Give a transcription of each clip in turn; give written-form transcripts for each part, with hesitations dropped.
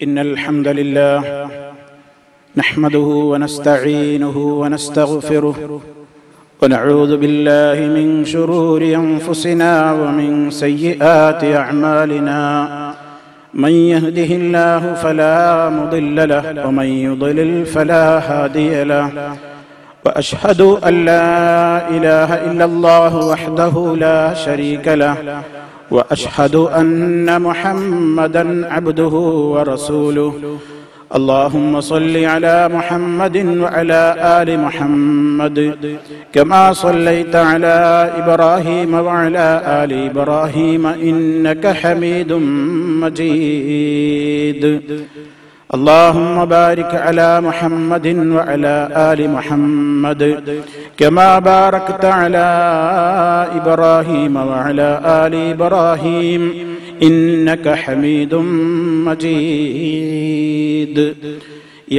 إن الحمد لله نحمده ونستعينه ونستغفره ونعوذ بالله من شرور أنفسنا ومن سيئات أعمالنا من يهده الله فلا مضل له ومن يضلل فلا هادي له وأشهد أن لا إله إلا الله وحده لا شريك له وأشهد أن محمدًا عبده ورسوله اللهم صل على محمد وعلى آل محمد كما صليت على إبراهيم وعلى آل إبراهيم إنك حميد مجيد اللهم بارك على محمد وعلى آل محمد كما باركت على إبراهيم وعلى آل إبراهيم إنك حميد مجيد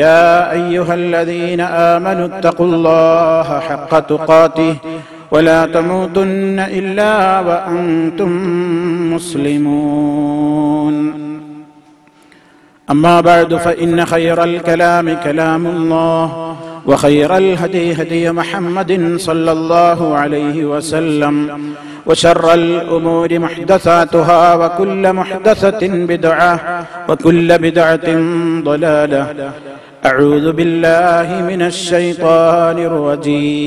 يا أيها الذين آمنوا اتقوا الله حق تقاته ولا تموتن إلا وأنتم مسلمون أما بعد فإن خير الكلام كلام الله وخير الهدي هدي محمد صلى الله عليه وسلم وشر الأمور محدثاتها وكل محدثة بدعة وكل بدعة ضلالة أعوذ بالله من الشيطان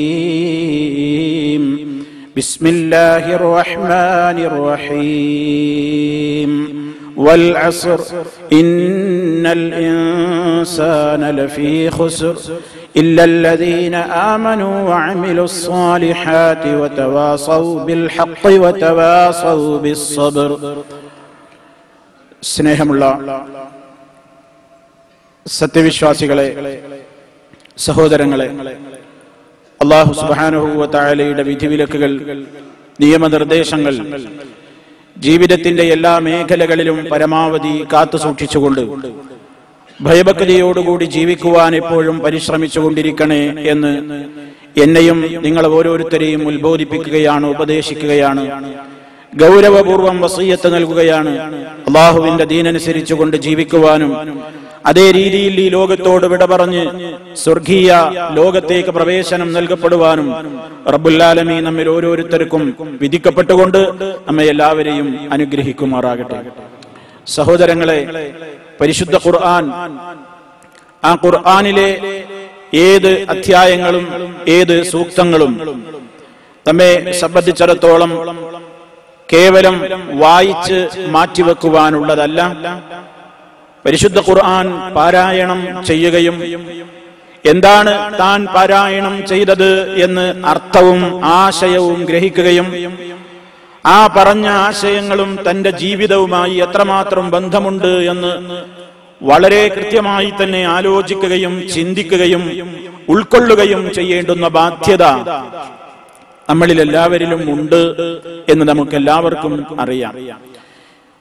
الرجيم بسم الله الرحمن الرحيم والعصر إن الإنسان لفي خسر إلا الذين آمنوا وعملوا الصالحات وتواصوا بالحق وتواصوا بالصبر. സ്നേഹമുള്ള സത്യവിശ്വാസികളെ, സഹോദരങ്ങളെ, അല്ലാഹു സുബ്ഹാനഹു വ തആലയുടെ വിധിവിലക്കുകൾ, നിയമനിർദ്ദേശങ്ങൾ ജീവിതത്തിന്റെ എല്ലാ മേഖലകളിലും പരമാവധി കാത്തുസൂക്ഷിച്ചുകൊണ്ട് ഭയഭക്തിയോടുകൂടി ജീവിക്കുവാൻ എപ്പോഴും പരിശ്രമിച്ചുകൊണ്ടിരിക്കണേ എന്ന് എന്നെയും നിങ്ങൾ ഓരോരുത്തരെയും ഉത്ബോധിപ്പിക്കുകയാണ്, ഉപദേശിക്കുകയാണ്, ഗൗരവപൂർവം വസിയ്യത്ത് നൽകുകയാണ്. അള്ളാഹുവിന്റെ ദീനനുസരിച്ചുകൊണ്ട് ജീവിക്കുവാനും അതേ രീതിയിൽ ഈ ലോകത്തോട് വിട പറഞ്ഞ് സ്വർഗീയ ലോകത്തേക്ക് പ്രവേശനം നൽകപ്പെടുവാനും റബ്ബുൽ ആലമീൻ നമ്മിൽ ഓരോരുത്തർക്കും വിധിക്കപ്പെട്ടുകൊണ്ട് നമ്മെ എല്ലാവരെയും അനുഗ്രഹിക്കുമാറാകട്ടെ. സഹോദരങ്ങളെ, പരിശുദ്ധ ഖുർആൻ, ആ ഖുർആനിലെ ഏത് അധ്യായങ്ങളും ഏത് സൂക്തങ്ങളും നമ്മെ സംബന്ധിച്ചിടത്തോളം കേവലം വായിച്ച് മാറ്റിവെക്കുവാനുള്ളതല്ല. പരിശുദ്ധ ഖുർആൻ പാരായണം ചെയ്യുകയും എന്താണ് താൻ പാരായണം ചെയ്തത് എന്ന് അർത്ഥവും ആശയവും ഗ്രഹിക്കുകയും ആ പറഞ്ഞ ആശയങ്ങളും തന്റെ ജീവിതവുമായി എത്രമാത്രം ബന്ധമുണ്ട് എന്ന് വളരെ കൃത്യമായി തന്നെ ആലോചിക്കുകയും ചിന്തിക്കുകയും ഉൾക്കൊള്ളുകയും ചെയ്യേണ്ടുന്ന ബാധ്യത നമ്മളിൽ എല്ലാവരിലും ഉണ്ട് എന്ന് നമുക്കെല്ലാവർക്കും അറിയാം.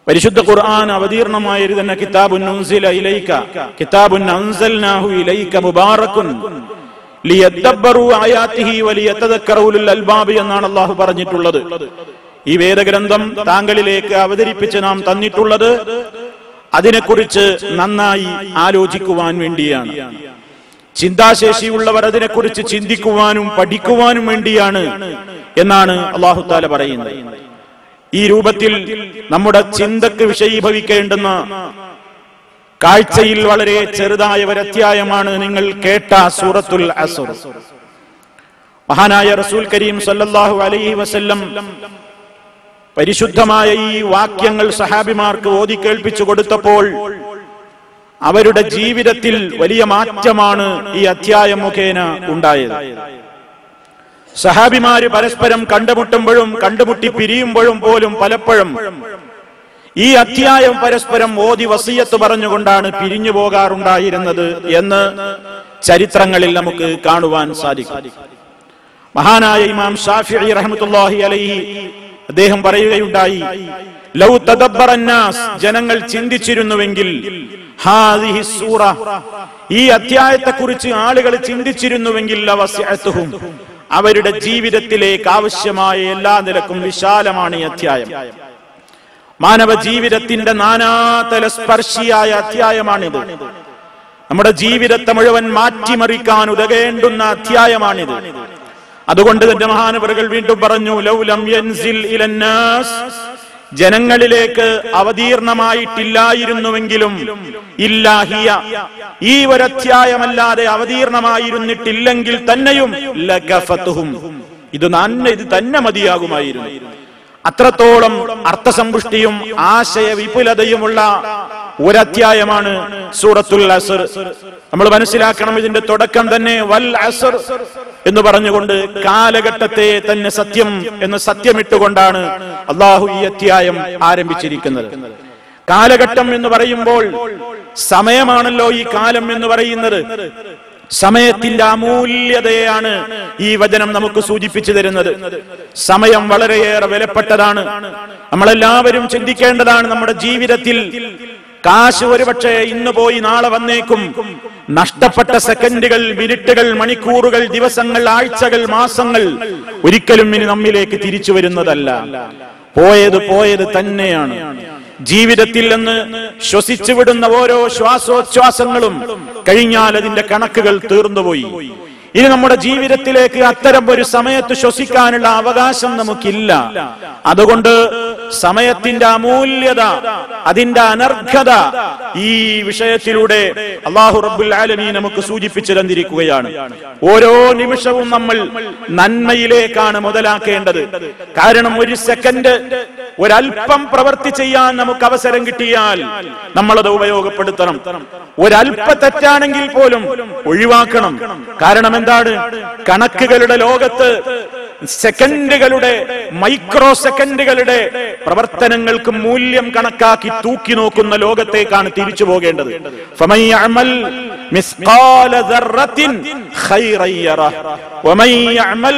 പരിശുദ്ധ ഖുർആൻ അവതീർണമായത് തന്നെ കിതാബുൻ ഉൻസില ഇലൈക, കിതാബുൻ അൻസൽനാഹു ഇലൈക മുബാറകുൻ ലിയദബ്ബറു ആയാതിഹി വലിയതദക്കറു ഉലുൽ അൽബാബ് എന്നാണ് അല്ലാഹു പറഞ്ഞിട്ടുള്ളത്. ഈ വേദഗ്രന്ഥം താങ്കളിലേക്ക് അവതരിപ്പിച്ച് നാം തന്നിട്ടുള്ളത് അതിനെക്കുറിച്ച് നന്നായി ആലോചിക്കുവാൻ വേണ്ടിയാണ്. ചിന്താശേഷിയുള്ളവർ അതിനെക്കുറിച്ച് ചിന്തിക്കുവാനും പഠിക്കുവാനും വേണ്ടിയാണ് എന്നാണ് അല്ലാഹു തആല പറയുന്നത്. ഈ രൂപത്തിൽ നമ്മുടെ ചിന്തക്ക് വിഷയീഭവിക്കേണ്ടുന്ന കാഴ്ചയിൽ വളരെ ചെറുതായ ഒരധ്യായമാണ് നിങ്ങൾ കേട്ട സൂറത്തുൽ അസ്ർ. മഹാനായ റസൂൽ കരീം സല്ലല്ലാഹു അലൈഹി വസല്ലം പരിശുദ്ധമായ ഈ വാക്യങ്ങൾ സഹാബിമാർക്ക് ഓതി കേൾപ്പിച്ചു കൊടുത്തപ്പോൾ അവരുടെ ജീവിതത്തിൽ വലിയ മാറ്റമാണ് ഈ അധ്യായം മുഖേന ഉണ്ടായത്. സഹാബിമാര് പരസ്പരം കണ്ടുമുട്ടുമ്പോഴും കണ്ടുമുട്ടി പിരിയുമ്പോഴും പോലും പലപ്പോഴും ഈ അധ്യായം പരസ്പരം ഓതി വസിയ്യത്ത് പറഞ്ഞുകൊണ്ടാണ് പിരിഞ്ഞു പോകാറുണ്ടായിരുന്നത് എന്ന് ചരിത്രങ്ങളിൽ നമുക്ക് കാണുവാൻ സാധിക്കും. മഹാനായ ഇമാം ഷാഫിഈ റഹ്മത്തുള്ളാഹി അലൈഹി അദ്ദേഹം പറയുകയുണ്ടായി, ലൗ തദബ്ബറന്നാസ്, ജനങ്ങൾ ചിന്തിച്ചിരുന്നുവെങ്കിൽ, ഹാദിഹി സൂറ, ഈ അധ്യായത്തെക്കുറിച്ച് ആളുകൾ ചിന്തിച്ചിരുന്നുവെങ്കിൽ, ലവസിഅതുഹും, അവരുടെ ജീവിതത്തിലേക്ക് ആവശ്യമായ എല്ലാ നിലക്കും വിശാലമാണ് ഈ അധ്യായം. മാനവ ജീവിതത്തിന്റെ നാനാതല സ്പർശിയായ അധ്യായമാണിത്. നമ്മുടെ ജീവിതത്തെ മുഴുവൻ മാറ്റിമറിക്കാൻ ഉതകേണ്ടുന്ന അധ്യായമാണിത്. അതുകൊണ്ട് തന്നെ മഹാനവറുകൾ വീണ്ടും പറഞ്ഞു, ലൗലം യൻസിൽ ഇലന്നാസ്, ജനങ്ങളിലേക്ക് അവതീർണമായിട്ടില്ലായിരുന്നുവെങ്കിലും, ഇല്ലാഹിയ, ഈ ഒരധ്യായമല്ലാതെ അവതീർണമായിരുന്നിട്ടില്ലെങ്കിൽ തന്നെയും ലകഫതുഹും, ഇത് തന്നെ മതിയാകുമായിരുന്നു. അത്രത്തോളം അർത്ഥസമ്പുഷ്ടിയും ആശയ വിപുലതയുമുള്ള ഒരധ്യായമാണ് സൂറത്തുൽ അസ്ർ. നമ്മൾ മനസ്സിലാക്കണം, ഇതിന്റെ തുടക്കം തന്നെ വൽ അസ്ർ എന്ന് പറഞ്ഞുകൊണ്ട് കാലഘട്ടത്തെ തന്നെ സത്യം എന്ന് സത്യമിട്ടുകൊണ്ടാണ് അള്ളാഹു ഈ അധ്യായം ആരംഭിച്ചിരിക്കുന്നത്. കാലഘട്ടം എന്ന് പറയുമ്പോൾ സമയമാണല്ലോ ഈ കാലം എന്ന് പറയുന്നത്. സമയത്തിന്റെ അമൂല്യതയാണ് ഈ വചനം നമുക്ക് സൂചിപ്പിച്ചു തരുന്നത്. സമയം വളരെയേറെ വിലപ്പെട്ടതാണ്. നമ്മളെല്ലാവരും ചിന്തിക്കേണ്ടതാണ്. നമ്മുടെ ജീവിതത്തിൽ കാശ് ഒരുപക്ഷെ ഇന്ന് പോയി നാളെ വന്നേക്കും. നഷ്ടപ്പെട്ട സെക്കൻഡുകൾ, മിനിറ്റുകൾ, മണിക്കൂറുകൾ, ദിവസങ്ങൾ, ആഴ്ചകൾ, മാസങ്ങൾ ഒരിക്കലും ഇനി നമ്മിലേക്ക് തിരിച്ചു വരുന്നതല്ല. പോയത് തന്നെയാണ്. ജീവിതത്തിൽ നിന്ന് ശ്വസിച്ചു വിടുന്ന ഓരോ ശ്വാസോച്ഛ്വാസങ്ങളും കഴിഞ്ഞാൽ അതിന്റെ കണക്കുകൾ തീർന്നുപോയി. ഇനി നമ്മുടെ ജീവിതത്തിലേക്ക് അത്തരം ഒരു സമയത്ത് ശ്വസിക്കാനുള്ള അവകാശം നമുക്കില്ല. അതുകൊണ്ട് സമയത്തിന്റെ അമൂല്യത, അതിന്റെ അനർഘത ഈ വിഷയത്തിലൂടെ അല്ലാഹു റബ്ബുൽ ആലമീൻ നമുക്ക് സൂചിപ്പിച്ചു തന്നിരിക്കുകയാണ്. ഓരോ നിമിഷവും നമ്മൾ നന്മയിലേക്കാണ് മുതലാക്കേണ്ടത്. കാരണം ഒരു സെക്കൻഡ്, ഒരൽപ്പം പ്രവൃത്തി ചെയ്യാൻ നമുക്ക് അവസരം കിട്ടിയാൽ നമ്മളത് ഉപയോഗപ്പെടുത്തണം. ഒരൽപ്പ തെറ്റാണെങ്കിൽ പോലും ഒഴിവാക്കണം. കാരണം എന്താണ്? കണക്കുകളുടെ ലോകത്ത് സെക്കൻഡുകളുടെ, മൈക്രോ സെക്കൻഡുകളുടെ പ്രവർത്തനങ്ങൾക്ക് മൂല്യം കണക്കാക്കി തൂക്കി നോക്കുന്ന ലോകത്തേക്കാണ് തിരിച്ചു പോകേണ്ടത്. ഫമൻ യഅമൽ മിസ്ഖാല ദർറത്തിൻ ഖൈറൻ യറ വമൻ യഅമൽ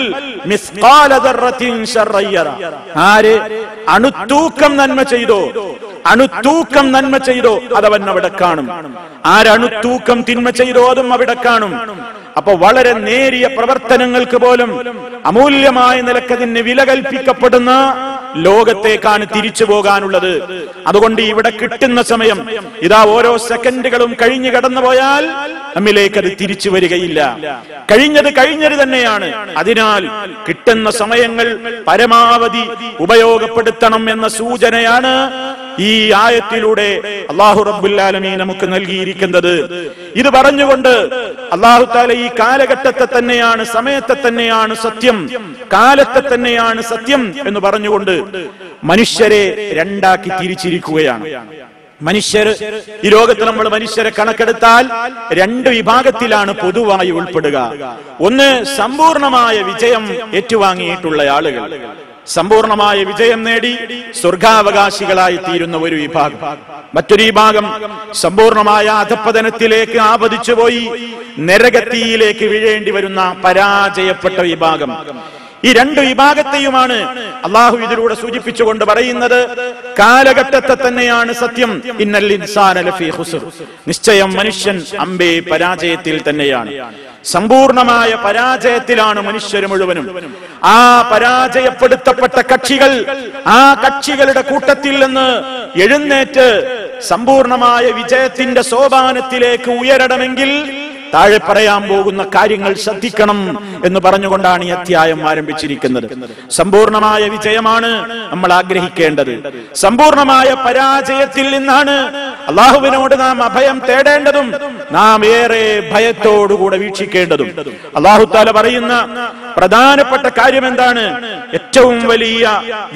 മിസ്ഖാല ദർറത്തിൻ ശർറൻ യറ. ആര് അണുത്തൂക്കം നന്മ ചെയ്തോ അതവൻ അവിടെ കാണും. ആരണുത്തൂക്കം തിന്മ ചെയ്തോ അതും അവിടെ കാണും. അപ്പൊ വളരെ നേരിയ പ്രവർത്തനങ്ങൾക്ക് പോലും അമൂല്യമായ നിലക്കതിന് വില കൽപ്പിക്കപ്പെടുന്ന ലോകത്തേക്കാണ് തിരിച്ചു പോകാനുള്ളത്. അതുകൊണ്ട് ഇവിടെ കിട്ടുന്ന സമയം, ഇതാ ഓരോ സെക്കൻഡുകളും കഴിഞ്ഞു കടന്നുപോയാൽ നമ്മിലേക്ക് അത് തിരിച്ചു വരികയില്ല. കഴിഞ്ഞത് തന്നെയാണ്. അതിനാൽ കിട്ടുന്ന സമയങ്ങൾ പരമാവധി ഉപയോഗപ്പെടുത്തണം എന്ന സൂചനയാണ് ഈ ആയത്തിലൂടെ അല്ലാഹു റബ്ബുൽ ആലമീൻ നമുക്ക് നൽകിയിരിക്കുന്നത്. ഇത് പറഞ്ഞുകൊണ്ട് അല്ലാഹു തആല ഈ കാലഘട്ടത്തെ തന്നെയാണ്, സമയത്തെ തന്നെയാണ് സത്യം, കാലത്തെ തന്നെയാണ് സത്യം എന്ന് പറഞ്ഞുകൊണ്ട് മനുഷ്യരെ രണ്ടാക്കി തിരിച്ചിരിക്കുകയാണ്. ഈ ലോകത്ത് നമ്മൾ മനുഷ്യരെ കണക്കെടുത്താൽ രണ്ട് വിഭാഗത്തിലാണ് പൊതുവായി ഉൾപ്പെടുക. ഒന്ന്, സമ്പൂർണമായ വിജയം ഏറ്റുവാങ്ങിയിട്ടുള്ള ആളുകൾ, സമ്പൂർണമായ വിജയം നേടി സ്വർഗാവകാശികളായി തീരുന്ന ഒരു വിഭാഗം. മറ്റൊരു വിഭാഗം സമ്പൂർണമായ അധപ്പതനത്തിലേക്ക് ആപതിച്ചുപോയി നരകത്തിയിലേക്ക് വീഴേണ്ടി വരുന്ന പരാജയപ്പെട്ട വിഭാഗം. ഈ രണ്ട് വിഭാഗത്തെയുമാണ് അള്ളാഹു ഇതിലൂടെ സൂചിപ്പിച്ചുകൊണ്ട് പറയുന്നത്. കാലഘട്ടത്തെ തന്നെയാണ് സത്യം. ഇന്നൽ ഇൻസാന ലഫീ ഖുസ്ർ, നിശ്ചയം മനുഷ്യൻ അമ്പേ പരാജയത്തിൽ തന്നെയാണ്. സമ്പൂർണമായ പരാജയത്തിലാണ് മനുഷ്യർ മുഴുവനും. ആ പരാജയപ്പെടുത്തപ്പെട്ട കക്ഷികൾ, ആ കക്ഷികളുടെ കൂട്ടത്തിൽ നിന്ന് എഴുന്നേറ്റ് സമ്പൂർണമായ വിജയത്തിന്റെ സോപാനത്തിലേക്ക് ഉയരണമെങ്കിൽ താഴെ പറയാൻ പോകുന്ന കാര്യങ്ങൾ ശ്രദ്ധിക്കണം എന്ന് പറഞ്ഞുകൊണ്ടാണ് ഈ അധ്യായം ആരംഭിച്ചിരിക്കുന്നത്. സമ്പൂർണമായ വിജയമാണ് നമ്മൾ ആഗ്രഹിക്കേണ്ടത്. സമ്പൂർണമായ പരാജയത്തിൽ നിന്നാണ് അള്ളാഹുവിനോട് നാം അഭയം തേടേണ്ടതും നാം ഏറെ ഭയത്തോടുകൂടെ വീക്ഷിക്കേണ്ടതും. അല്ലാഹു തആല പറയുന്ന പ്രധാനപ്പെട്ട കാര്യം എന്താണ്? ഏറ്റവും വലിയ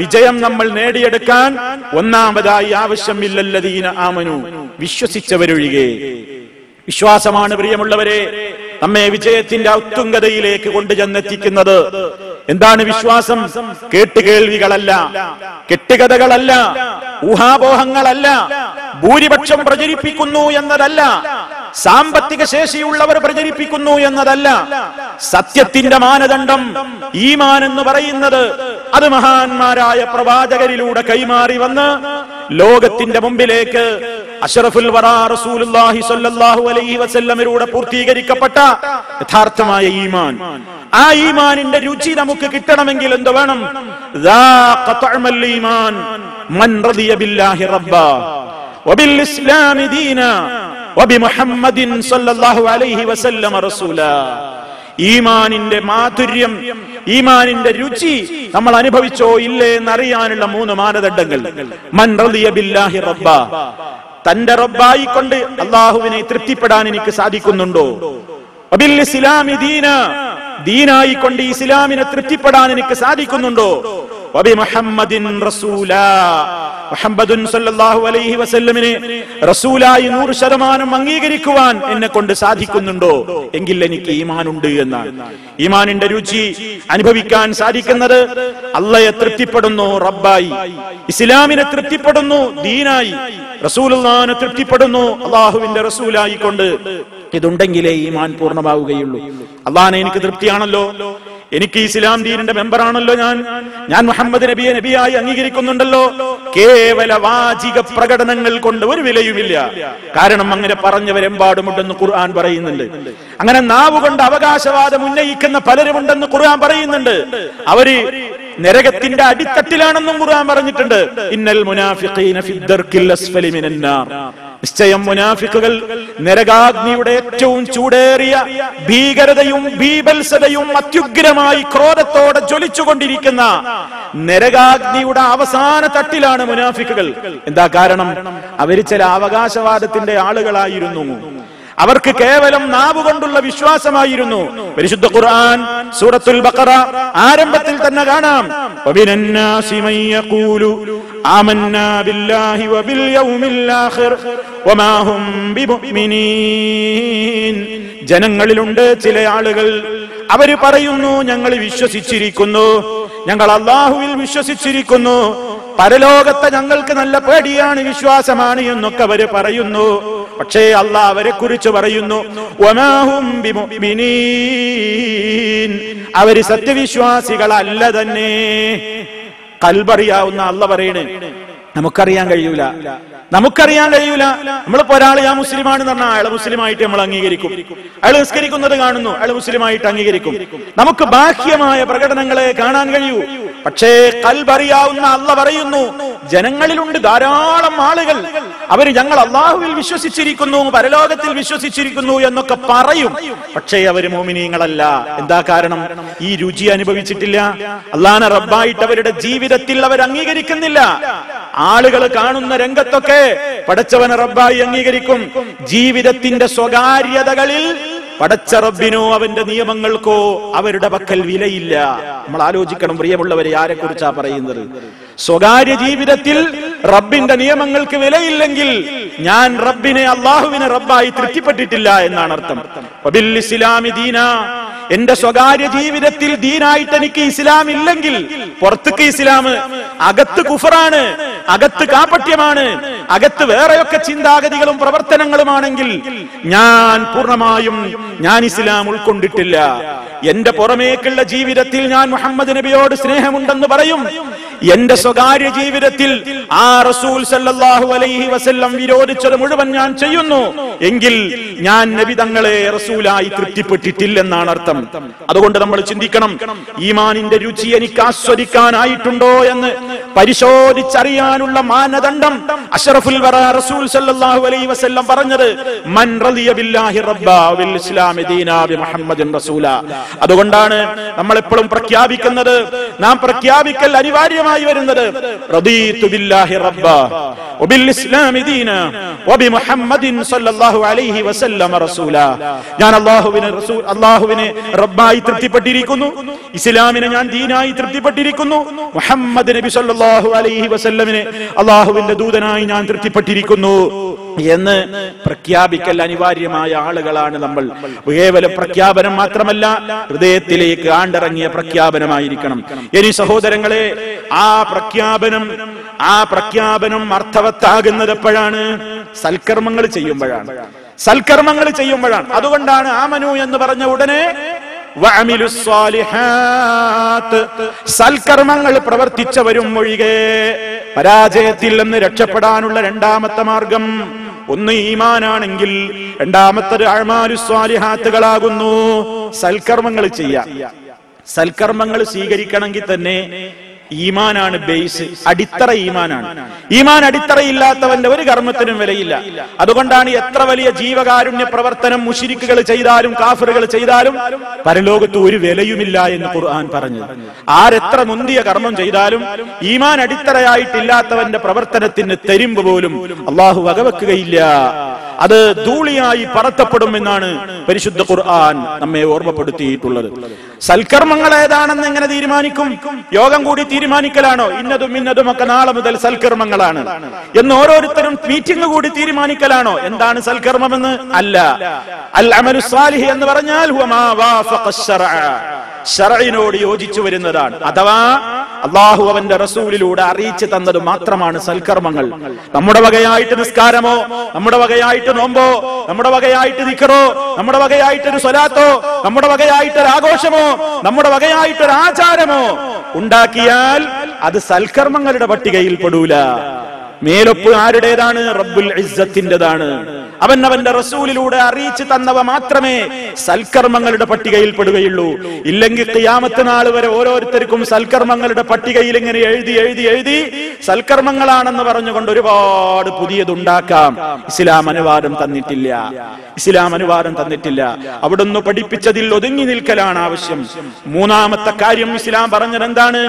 വിജയം നമ്മൾ നേടിയെടുക്കാൻ ഒന്നാമതായി ആവശ്യമില്ലല്ലദീന ആമനു, വിശ്വസിച്ചവരൊഴികെ. വിശ്വാസമാണ് പ്രിയമുള്ളവരെ നമ്മെ വിജയത്തിന്റെ ഉത്തുംഗതയിലേക്ക് കൊണ്ടുചെന്നെത്തിക്കുന്നത്. എന്താണ് വിശ്വാസം? കേട്ടുകേൾവികളല്ല, കെട്ടുകഥകളല്ല, ഊഹാപോഹങ്ങളല്ല, ഭൂരിപക്ഷം പ്രചരിപ്പിക്കുന്നു എന്നതല്ല, സാമ്പത്തിക ശേഷിയുള്ളവർ പ്രചരിപ്പിക്കുന്നു എന്നതല്ല. സത്യത്തിന്റെ മാനദണ്ഡം ഈമാൻ എന്ന് പറയുന്നത് അത് മഹാന്മാരായ പ്രവാചകരിലൂടെ കൈമാറി വന്ന് ലോകത്തിന്റെ മുമ്പിലേക്ക് അഷ്റഫുൽ വറാ റസൂലുള്ളാഹി സ്വല്ലല്ലാഹു അലൈഹി വസല്ലമയുടെ പൂർത്തീകരിക്കപ്പെട്ട യഥാർത്ഥമായ ഈമാൻ. ആ ഈമാനിന്റെ രുചി നമുക്ക് കിട്ടണമെങ്കിൽ എന്ത് വേണം? ദാഖ തഅമൽ ഈമാൻ മൻ റദിയ ബില്ലാഹി റബ്ബാ വബിൽ ഇസ്ലാമി ദീനാ വബിമുഹമ്മദിൻ സ്വല്ലല്ലാഹു അലൈഹി വസല്ലമ റസൂലാ. ഈമാനിന്റെ മാധുര്യം, ഈമാനിന്റെ രുചി നമ്മൾ അനുഭവിച്ചോ ഇല്ലേ എന്നറിയാനുള്ള 3 മാനദണ്ഡങ്ങൾ. മൻ റളിയ ബില്ലാഹി റബ്ബാ, തന്റെ റബ്ബായി കൊണ്ട് അല്ലാഹുവിനെ തൃപ്തിപ്പെടാൻ എനിക്ക് സാധിക്കുന്നുണ്ടോ? വബിൽ ഇസ്ലാമി ദീനാ, ദീനായി കൊണ്ട് ഇസ്ലാമിനെ തൃപ്തിപ്പെടാൻ എനിക്ക് സാധിക്കുന്നുണ്ടോ? വബിമുഹമ്മദിൻ റസൂലാ, മുഹമ്മദുൻ സല്ലല്ലാഹു അലൈഹി വസല്ലമിനെ റസൂലായി 100% അംഗീകരിക്കുവാൻ എന്നെ കൊണ്ട് സാധിക്കുന്നുണ്ടോ? എങ്കിൽ എനിക്ക് ഈമാനുണ്ട് എന്നാണ്. ഈമാനിന്റെ രുചി അനുഭവിക്കാൻ സാധിക്കുന്നത് അള്ളയെ തൃപ്തിപ്പെടുന്നു റബ്ബായി, ഇസ്ലാമിനെ തൃപ്തിപ്പെടുന്നു ദീനായി, റസൂലുള്ളാഹിനെ തൃപ്തിപ്പെടുന്നു അള്ളാഹുവിന്റെ റസൂലായി കൊണ്ട്. ഇതുണ്ടെങ്കിലേ ഈമാൻ പൂർണ്ണമാവുകയുള്ളൂ. അള്ളാഹിനെ എനിക്ക് തൃപ്തിയാണല്ലോ, എനിക്ക് ഇസ്ലാം ദീനിന്റെ മെമ്പറാണല്ലോ, ഞാൻ മുഹമ്മദ് നബിയെ നബിയായി അംഗീകരിക്കുന്നുണ്ടല്ലോ. കേവല വാചിക പ്രകടനങ്ങൾ കൊണ്ട് ഒരു വിലയുമില്ല. കാരണം അങ്ങനെ പറഞ്ഞവരെമ്പാടുമുണ്ടെന്ന് ഖുർആൻ പറയുന്നുണ്ട്. അങ്ങനെ നാവുകൊണ്ട് അവകാശവാദം ഉന്നയിക്കുന്ന പലരുമുണ്ടെന്ന് ഖുർആൻ പറയുന്നുണ്ട്. അവര് നരകത്തിന്റെ അടിത്തട്ടിലാണെന്നും ഖുർആൻ പറഞ്ഞിട്ടുണ്ട്. ഇന്നൽ മുനാഫിഖീന ഫിദ്ദർക്കിൽ അസ്ഫലി മിനന്നാർ, നിശ്ചയം മുനാഫിക്കുകൾ നരകാഗ്നിയുടെ ഏറ്റവും ചൂടേറിയ ഭീകരതയും ബീഭത്സതയും അത്യുഗ്രമായി ക്രോധത്തോടെ ജ്വലിച്ചുകൊണ്ടിരിക്കുന്ന നരകാഗ്നിയുടെ അവസാന തട്ടിലാണ് മുനാഫിക്കുകൾ. എന്താ കാരണം? അവര് ചില അവകാശവാദത്തിന്റെ ആളുകളായിരുന്നു. അവർക്ക് കേവലം നാവുകൊണ്ടുള്ള വിശ്വാസമായിരുന്നു. പരിശുദ്ധ ഖുർആൻ സൂറത്തുൽ ബഖറ ആരംഭത്തിൽ തന്നെ കാണാം, വബിനന്നാസി മൻ യഖൂലു ആമന്നാ ബില്ലാഹി വബിൽ യൗമിൽ ആഖിർ വമാ ഹും ബിമുഅ്മിനീൻ. ജനങ്ങളിലുണ്ട് ചില ആളുകൾ, അവര് പറയുന്നു ഞങ്ങൾ വിശ്വസിച്ചിരിക്കുന്നു, ഞങ്ങൾ അല്ലാഹുവിൽ വിശ്വസിച്ചിരിക്കുന്നു, പരലോകത്തെ ഞങ്ങൾക്ക് നല്ല പേടിയാണ്, വിശ്വാസമാണ് എന്നൊക്കെ അവര് പറയുന്നു. പക്ഷേ അല്ലാഹ് അവരെ കുറിച്ച് പറയുന്നു, വമാ ഹും ബിമുഅ്മിനീൻ, അവര് സത്യവിശ്വാസികളല്ല തന്നെ. ഖൽബറിയാവുന്ന അല്ലാഹ് പറയണേ, നമുക്കറിയാൻ കഴിയൂല. നമ്മളിപ്പോ ഒരാൾ ഞാൻ മുസ്ലിമാണെന്ന് പറഞ്ഞാൽ അയാൾ മുസ്ലിമായിട്ട് നമ്മൾ അംഗീകരിക്കും. അയാൾ നിസ്കരിക്കുന്നത് കാണുന്നു, അയാൾ മുസ്ലിമായിട്ട് അംഗീകരിക്കും. നമുക്ക് ബാഹ്യമായ പ്രകടനങ്ങളെ കാണാൻ കഴിയൂ. പക്ഷേ ഖൽബറിയാവുന്ന അല്ലാഹ് പറയുന്നു, ജനങ്ങളിലുണ്ട് ധാരാളം ആളുകൾ, അവര് ഞങ്ങൾ അല്ലാഹുവിൽ വിശ്വസിച്ചിരിക്കുന്നു, പരലോകത്തിൽ വിശ്വസിച്ചിരിക്കുന്നു എന്നൊക്കെ പറയും. പക്ഷേ അവര് മുഅ്മിനീങ്ങളല്ല. എന്താ കാരണം? ഈ രുചി അനുഭവിച്ചിട്ടില്ല. അല്ലാഹുവിനെ റബ്ബായിട്ട് അവരുടെ ജീവിതത്തിൽ അവർ അംഗീകരിക്കുന്നില്ല. ആളുകൾ കാണുന്ന രംഗത്തൊക്കെ പടച്ചവനെ റബ്ബായി അംഗീകരിക്കും. ജീവിതത്തിന്റെ സ്വകാര്യതകളിൽ പടച്ച റബ്ബിനോ അവന്റെ നിയമങ്ങൾക്കോ അവരുടെ പക്കൽ വിലയില്ല. നമ്മൾ ആലോചിക്കണം പ്രിയമുള്ളവരെ, ആരെ കുറിച്ചാ പറയുന്നത്? സ്വകാര്യ ജീവിതത്തിൽ റബ്ബിന്റെ നിയമങ്ങൾക്ക് വിലയില്ലെങ്കിൽ ഞാൻ റബ്ബിനെ, അല്ലാഹുവിനെ റബ്ബായി തൃപ്തിപ്പെട്ടിട്ടില്ല എന്നാണ് അർത്ഥം. വബിൽ ഇസ്ലാമി ദീനാ, എന്റെ സ്വകാര്യ ജീവിതത്തിൽ ദീനായിട്ട് എനിക്ക് ഇസ്ലാം ഇല്ലെങ്കിൽ, പുറത്തേക്ക് ഇസ്ലാം, അകത്ത് കുഫറാണ്, അകത്ത് കാപട്യമാണ്, അകത്ത് വേറെയൊക്കെ ചിന്താഗതികളും പ്രവർത്തനങ്ങളുമാണെങ്കിൽ ഞാൻ പൂർണ്ണമായും ഇസ്ലാം ഉൾക്കൊണ്ടിട്ടില്ല. എന്റെ പുറമേക്കുള്ള ജീവിതത്തിൽ ഞാൻ മുഹമ്മദ് നബിയോട് സ്നേഹമുണ്ടെന്ന് പറയും, എന്റെ സ്വകാര്യ ജീവിതത്തിൽ ആ റസൂൽ സല്ലല്ലാഹു അലൈഹി വസല്ലം വിരോധിച്ചത് മുഴുവൻ ഞാൻ ചെയ്യുന്നു എങ്കിൽ ഞാൻ നബി തങ്ങളെ റസൂലായി തൃപ്തിപ്പെട്ടിട്ടില്ലെന്നാണ് അർത്ഥം. അതുകൊണ്ട് നമ്മൾ ചിന്തിക്കണം, ഈമാനിന്റെ രുചി എനിക്ക് ആസ്വദിക്കാനായിട്ടുണ്ടോ എന്ന് പരിശോധിച്ചറിയാനുള്ള മാനദണ്ഡം അഷ്റഫുൽ വറാ റസൂൽ സല്ലല്ലാഹു അലൈഹി വസല്ലം പറഞ്ഞത്, മൻ റളിയ ബില്ലാഹി റബ്ബാ വബിൽ ഇസ്ലാമി ദീനാ ബിമുഹമ്മദിൻ റസൂലാ. അതുകൊണ്ടാണ് നമ്മൾ എപ്പോഴും പ്രഖ്യാപിക്കുന്നത്, നാം പ്രഖ്യാപിക്കൽ അനിവാര്യമായി വരുന്നത്, റദീതു ബില്ലാഹി റബ്ബാ വബിൽ ഇസ്ലാമി ദീനാ വബിമുഹമ്മദിൻ സല്ലല്ലാഹു അലൈഹി വസല്ലം റസൂലാ. ഞാൻ അല്ലാഹുവിനെ റബ്ബായി തൃപ്തിപ്പെട്ടിരിക്കുന്നു, ഇസ്ലാമിനെ ഞാൻ ദീനായി തൃപ്തിപ്പെട്ടിരിക്കുന്നു, മുഹമ്മദ് നബി സല്ലല്ലാഹു അലൈഹി വസല്ലമിനെ അല്ലാഹുവിന്റെ ദൂതനായി ഞാൻ തൃപ്തിപ്പെട്ടിരിക്കുന്നു എന്ന് പ്രഖ്യാപിക്കൽ അനിവാര്യമായ ആളുകളാണ് നമ്മൾ. കേവലം പ്രഖ്യാപനം മാത്രമല്ല, ഹൃദയത്തിലേക്ക് ആണ്ടിറങ്ങിയ പ്രഖ്യാപനമായിരിക്കണം. ഇനി സഹോദരങ്ങളെ, ആ പ്രഖ്യാപനം അർത്ഥവത്താകുന്നത് എപ്പോഴാണ്? സൽക്കർമ്മങ്ങൾ ചെയ്യുമ്പോഴാണ്. അതുകൊണ്ടാണ് ആമനു എന്ന് പറഞ്ഞ ഉടനെ വഅമിലുസ് സ്വാലിഹാത്ത്, സൽക്കർമ്മങ്ങൾ പ്രവർത്തിച്ചവരും ഒഴികെ. പരാജയത്തിൽ നിന്ന് രക്ഷപ്പെടാനുള്ള രണ്ടാമത്തെ മാർഗം ഒന്ന് ഈമാനാണെങ്കിൽ, രണ്ടാമത്തത് അഅ്മാലുസ് സ്വാലിഹാത്തുകളാകുന്നു. സൽക്കർമ്മങ്ങൾ ചെയ്യാം. സൽക്കർമ്മങ്ങൾ സ്വീകരിക്കണമെങ്കിൽ തന്നെ ഈമാനാണ് ബേസ്, അടിത്തറ ഈമാനാണ്. ഈമാൻ അടിത്തറയില്ലാത്തവന്റെ ഒരു കർമ്മത്തിനും വിലയില്ല. അതുകൊണ്ടാണ് എത്ര വലിയ ജീവകാരുണ്യ പ്രവർത്തനം മുശ്രിക്കുകൾ ചെയ്താലും കാഫിറുകൾ ചെയ്താലും പരലോകത്ത് ഒരു വിലയുമില്ല എന്ന് ഖുർആൻ പറഞ്ഞു. ആരെത്ര മുന്തിയ കർമ്മം ചെയ്താലും ഈമാൻ അടിത്തറയായിട്ടില്ലാത്തവന്റെ പ്രവർത്തനത്തിന് തെരുമ്പ് പോലും അള്ളാഹു വകവെക്കുകയില്ല. അത് ധൂളിയായി പറത്തപ്പെടുമെന്നാണ് പരിശുദ്ധ ഖുർആൻ നമ്മെ ഓർമ്മപ്പെടുത്തിയിട്ടുള്ളത്. സൽക്കർമ്മങ്ങൾ ഏതാണെന്ന് എങ്ങനെ തീരുമാനിക്കും? യോഗം കൂടി തീരുമാനിക്കലാണോ? ഇന്നതും ഒക്കെ നാളെ മുതൽ സൽക്കർമ്മങ്ങളാണ് എന്ന് ഓരോരുത്തരും മീറ്റിംഗ് കൂടി തീരുമാനിക്കലാണോ? എന്താണ് സൽക്കർമ്മമെന്ന്? അല്ല. അൽ അമലു സ്വാലിഹ് എന്ന് പറഞ്ഞാൽ ഹുവ മാ വാഫഖ ശർഅ, ശർഇനോട് യോജിച്ചു വരുന്നതാണ്. അഥവാ അള്ളാഹു അവന്റെ റസൂലിലൂടെ അറിയിച്ചു തന്നത് മാത്രമാണ് സൽക്കർമ്മങ്ങൾ. നമ്മുടെ വകയായിട്ട് നിസ്കാരമോ, നമ്മുടെ വകയായിട്ട് നോമ്പോ, നമ്മുടെ വകയായിട്ട് ദിക്റോ, നമ്മുടെ വകയായിട്ടൊരു സ്വലാത്തോ, നമ്മുടെ വകയായിട്ടൊരു ആഘോഷമോ, നമ്മുടെ വകയായിട്ടൊരു ആചാരമോ ഉണ്ടാക്കിയാൽ അത് സൽക്കർമ്മങ്ങളുടെ പട്ടികയിൽ പെടൂല. മേലൊപ്പ് ആരുടേതാണ്? റബ്ബുൽ ഇസ്സത്തിന്റേതാണ്. അവന്റെ റസൂലിലൂടെ അറിയിച്ചു തന്നവ മാത്രമേ സൽക്കർമ്മങ്ങളുടെ പട്ടികയിൽ പെടുകയുള്ളൂ. ഇല്ലെങ്കിൽ ഖിയാമത്ത് നാൾ വരെ ഓരോരുത്തർക്കും സൽക്കർമ്മങ്ങളുടെ പട്ടികയിൽ ഇങ്ങനെ എഴുതി സൽക്കർമ്മങ്ങളാണെന്ന് പറഞ്ഞുകൊണ്ട് ഒരുപാട് പുതിയതുണ്ടാക്കാം. ഇസ്ലാം അനുവാദം തന്നിട്ടില്ല. ഇസ്ലാം അനുവാദം തന്നിട്ടില്ല. അവിടുന്ന് പഠിപ്പിച്ചതിൽ ഒതുങ്ങി നിൽക്കലാണ് ആവശ്യം. മൂന്നാമത്തെ കാര്യം ഇസ്ലാം പറഞ്ഞത് എന്താണ്?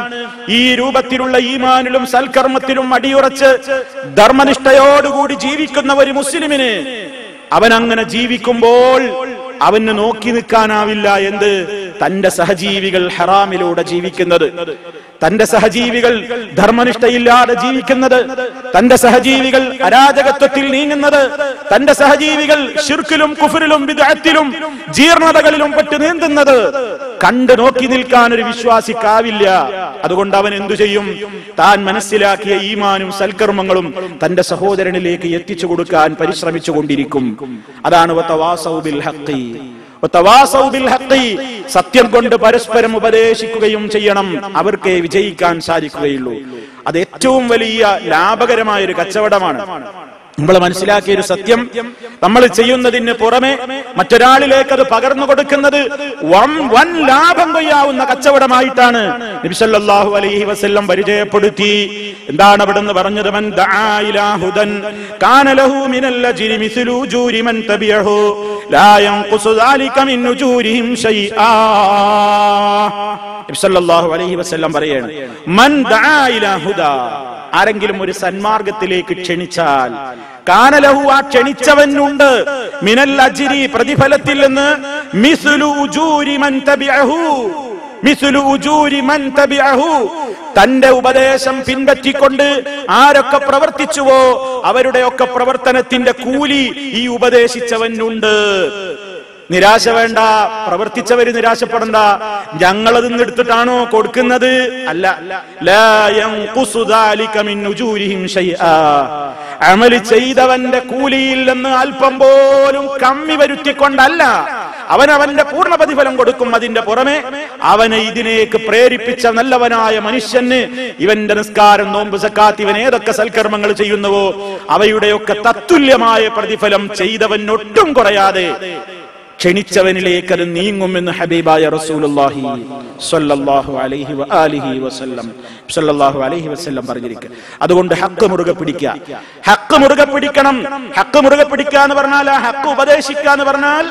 ഈ രൂപത്തിലുള്ള ഈമാനിലും സൽക്കർമ്മത്തിലും അടിയുറച്ച് ധർമ്മനിഷ്ഠയോടുകൂടി ജീവിക്കുന്ന ഒരു മുസ്ലിമിന് അവൻ അങ്ങനെ ജീവിക്കുമ്പോൾ അവന് നോക്കി നിൽക്കാനാവില്ല. എന്ത്? തന്റെ സഹജീവികൾ ഹറാമിലൂടെ ജീവിക്കുന്നത്, തന്റെ സഹജീവികൾ ധർമ്മനിഷ്ഠയില്ലാതെ ജീവിക്കുന്നത്, തന്റെ സഹജീവികൾ അരാജകത്വത്തിൽ നീങ്ങുന്നത്, തന്റെ സഹജീവികൾ ശിർക്കിലും കുഫ്റിലും ബിദ്അത്തിലും ജീർണതകളിലും പെട്ട് നീന്തുന്നത് കണ്ട് നോക്കി നിൽക്കാൻ ഒരു വിശ്വാസിക്കാവില്ല. അതുകൊണ്ട് അവൻ എന്തു ചെയ്യും? താൻ മനസ്സിലാക്കിയ ഈമാനും സൽക്കർമ്മങ്ങളും തന്റെ സഹോദരനിലേക്ക് എത്തിച്ചു കൊടുക്കാൻ പരിശ്രമിച്ചു കൊണ്ടിരിക്കും. അതാണ് വതവാസൗ ബിൽ ഹഖ്. സത്യം കൊണ്ട് പരസ്പരം ഉപദേശിക്കുകയും ചെയ്യണം. അവർക്കേ വിജയിക്കാൻ സാധിക്കുകയുള്ളൂ. അത് ഏറ്റവും വലിയ ലാഭകരമായ ഒരു കച്ചവടമാണ്. നമ്മൾ മനസ്സിലാക്കിയ ഒരു സത്യം, നമ്മൾ ചെയ്യുന്നതിന് പുറമെ മറ്റൊരാളിലേക്ക് അത് പകർന്നു കൊടുക്കുന്നത് വൻ ലാഭം കൊയ്യാവുന്ന കച്ചവടമായിട്ടാണ് നബി സല്ലല്ലാഹു അലൈഹി വസല്ലം പരിചയപ്പെടുത്തി. എന്താണ് അവിടുന്ന് പറഞ്ഞത്? മൻ ദആ ഇലാ ഹുദൻ കാന ലഹു മിനൽ അജ്രി മിസ്ലു ഉജൂരി മൻ തബിഅഹു ലാ യൻഖുസു ദാലിക മിൻ ഉജൂരിഹിം ശൈആ. നബി സല്ലല്ലാഹു അലൈഹി വസല്ലം പറയാണ്, മൻ ദആ ഇലാ ഹുദാ, ആരെങ്കിലും ഒരു സന്മാർഗത്തിലേക്ക് ക്ഷണിച്ചാൽ, കാനലഹു, ആ ക്ഷണിച്ചവനുണ്ട്, മിനൽ അജ്രി, പ്രതിഫലത്തിൽ നിന്ന്, മിസ്ലു ഉജൂരി മൻ തബിഅഹു, മിസ്ലു ഉജൂരി മൻ തബിഅഹു, തന്റെ ഉപദേശം പിൻപറ്റിക്കൊണ്ട് ആരൊക്കെ പ്രവർത്തിച്ചുവോ അവരുടെയൊക്കെ പ്രവർത്തനത്തിന്റെ കൂലി ഈ ഉപദേശിച്ചവനുണ്ട്. നിരാശ വേണ്ട, പ്രവർത്തിച്ചവര് നിരാശപ്പെടണ്ട. ഞങ്ങളത് എടുത്തിട്ടാണോ കൊടുക്കുന്നത്? അല്ല. ലാ യൻഖുസു ദാലിക മിൻ ഉജൂരിഹിം ശൈആ, അമൽ ചെയ്തവന്റെ കൂലിയിൽ നിന്ന് അല്പം പോലും കമ്മി വരുത്തിക്കൊണ്ടല്ല അവനവന്റെ പൂർണ്ണ പ്രതിഫലം കൊടുക്കും. അതിന്റെ പുറമെ അവനെ ഇതിനേക്ക് പ്രേരിപ്പിച്ച നല്ലവനായ മനുഷ്യന് ഇവന്റെ നിസ്കാരം, നോമ്പ്, സക്കാത്ത്, ഇവൻ ഏതൊക്കെ സൽക്കർമ്മങ്ങൾ ചെയ്യുന്നുവോ അവയുടെയൊക്കെ തത്തുല്യമായ പ്രതിഫലം ചെയ്തവനൊട്ടും കുറയാതെ ക്ഷണിച്ചവനിലേക്ക് അത് നീങ്ങുമെന്ന് ഹബീബായ റസൂലുള്ളാഹി സ്വല്ലല്ലാഹു അലൈഹി വആലിഹി വസല്ലം സ്വല്ലല്ലാഹു അലൈഹി വസല്ലം പറഞ്ഞിരിക്കുക. അതുകൊണ്ട് ഹഖ് മുറുകെ പിടിക്കുക, ഹഖ് മുറുകെ പിടിക്കണം. ഹഖ് മുറുകെ പിടിക്കുക എന്ന് പറഞ്ഞാൽ, ആ ഹഖ് ഉപദേശിക്കുക എന്ന് പറഞ്ഞാൽ